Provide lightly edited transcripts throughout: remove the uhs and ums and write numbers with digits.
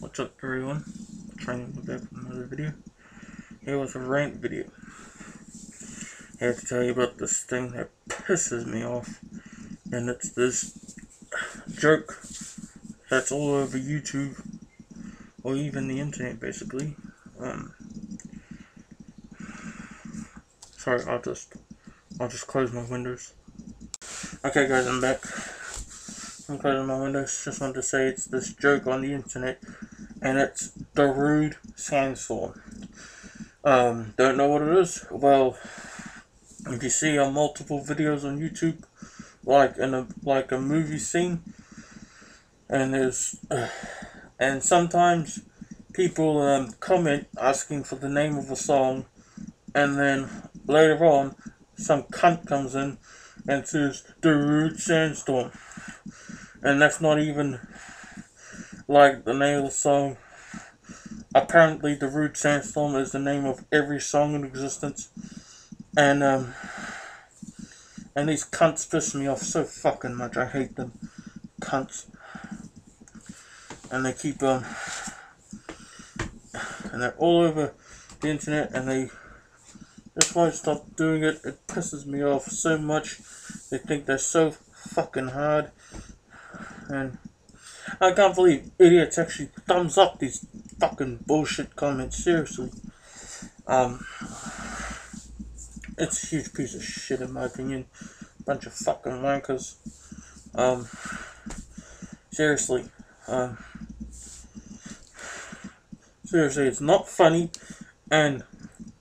What's up everyone? Trying to back with another video. Here was a rant video. I have to tell you about this thing that pisses me off. And it's this joke that's all over YouTube or even the internet basically. Sorry, I'll just close my windows. Okay guys, I'm back. I'm closing my windows. Just wanted to say it's this joke on the internet, and it's Darude Sandstorm. Don't know what it is? Well, if you see on multiple videos on YouTube, like in a movie scene, and and sometimes people comment asking for the name of a song, and then later on, some cunt comes in and says Darude Sandstorm. And that's not even like the name of the song. Apparently Darude Sandstorm is the name of every song in existence. And these cunts piss me off so fucking much. I hate them. Cunts. And they keep and they're all over the internet, and they just won't stop doing it. It pisses me off so much. They think they're so fucking hard. And I can't believe idiots actually thumbs up these fucking bullshit comments. Seriously. It's a huge piece of shit in my opinion. Bunch of fucking wankers. Seriously. Seriously, it's not funny, and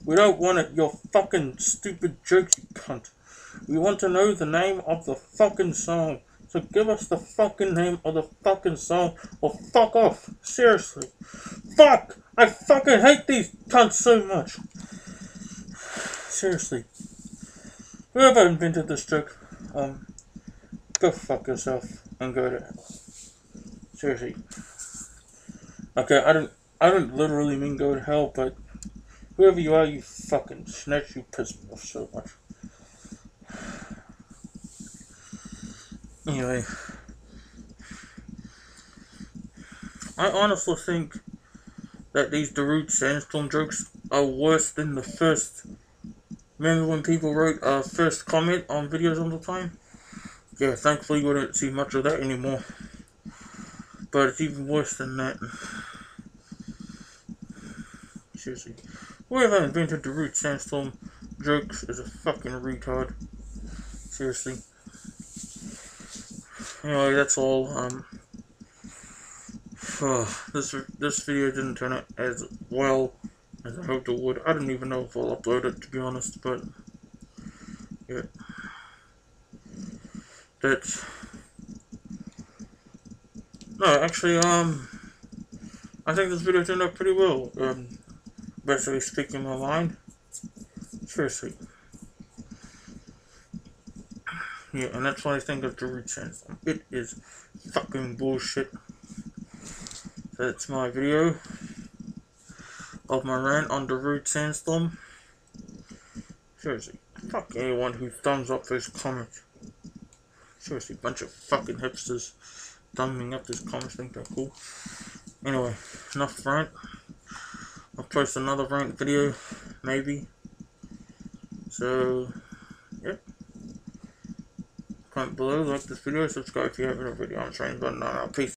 we don't want it, your fucking stupid jokes, you cunt. We want to know the name of the fucking song. So give us the fucking name of the fucking song, or fuck off. Seriously. Fuck! I fucking hate these cunts so much. Seriously. Whoever invented this joke, go fuck yourself and go to hell. Seriously. Okay, I don't literally mean go to hell, but whoever you are, you fucking snitch, you piss me off so much. Anyway, I honestly think that these Darude Sandstorm jokes are worse than the first. Remember when people wrote first comment on videos all the time? Yeah, thankfully we don't see much of that anymore. But it's even worse than that. Seriously. Whoever invented Darude Sandstorm jokes is a fucking retard. Seriously. Anyway, that's all. This video didn't turn out as well as I hoped it would. I don't even know if I'll upload it, to be honest, but yeah. That's no, actually, I think this video turned out pretty well. Basically speaking my mind. Seriously. Yeah, and that's what I think of Darude Sandstorm. It is fucking bullshit. That's my video of my rant on Darude Sandstorm. Seriously, fuck anyone who thumbs up those comments. Seriously, bunch of fucking hipsters thumbing up those comments, think they're cool. Anyway, enough rant. I'll post another rant video, maybe. So, yep. Comment below, like this video, subscribe if you haven't already. I'm trying to button on. Peace.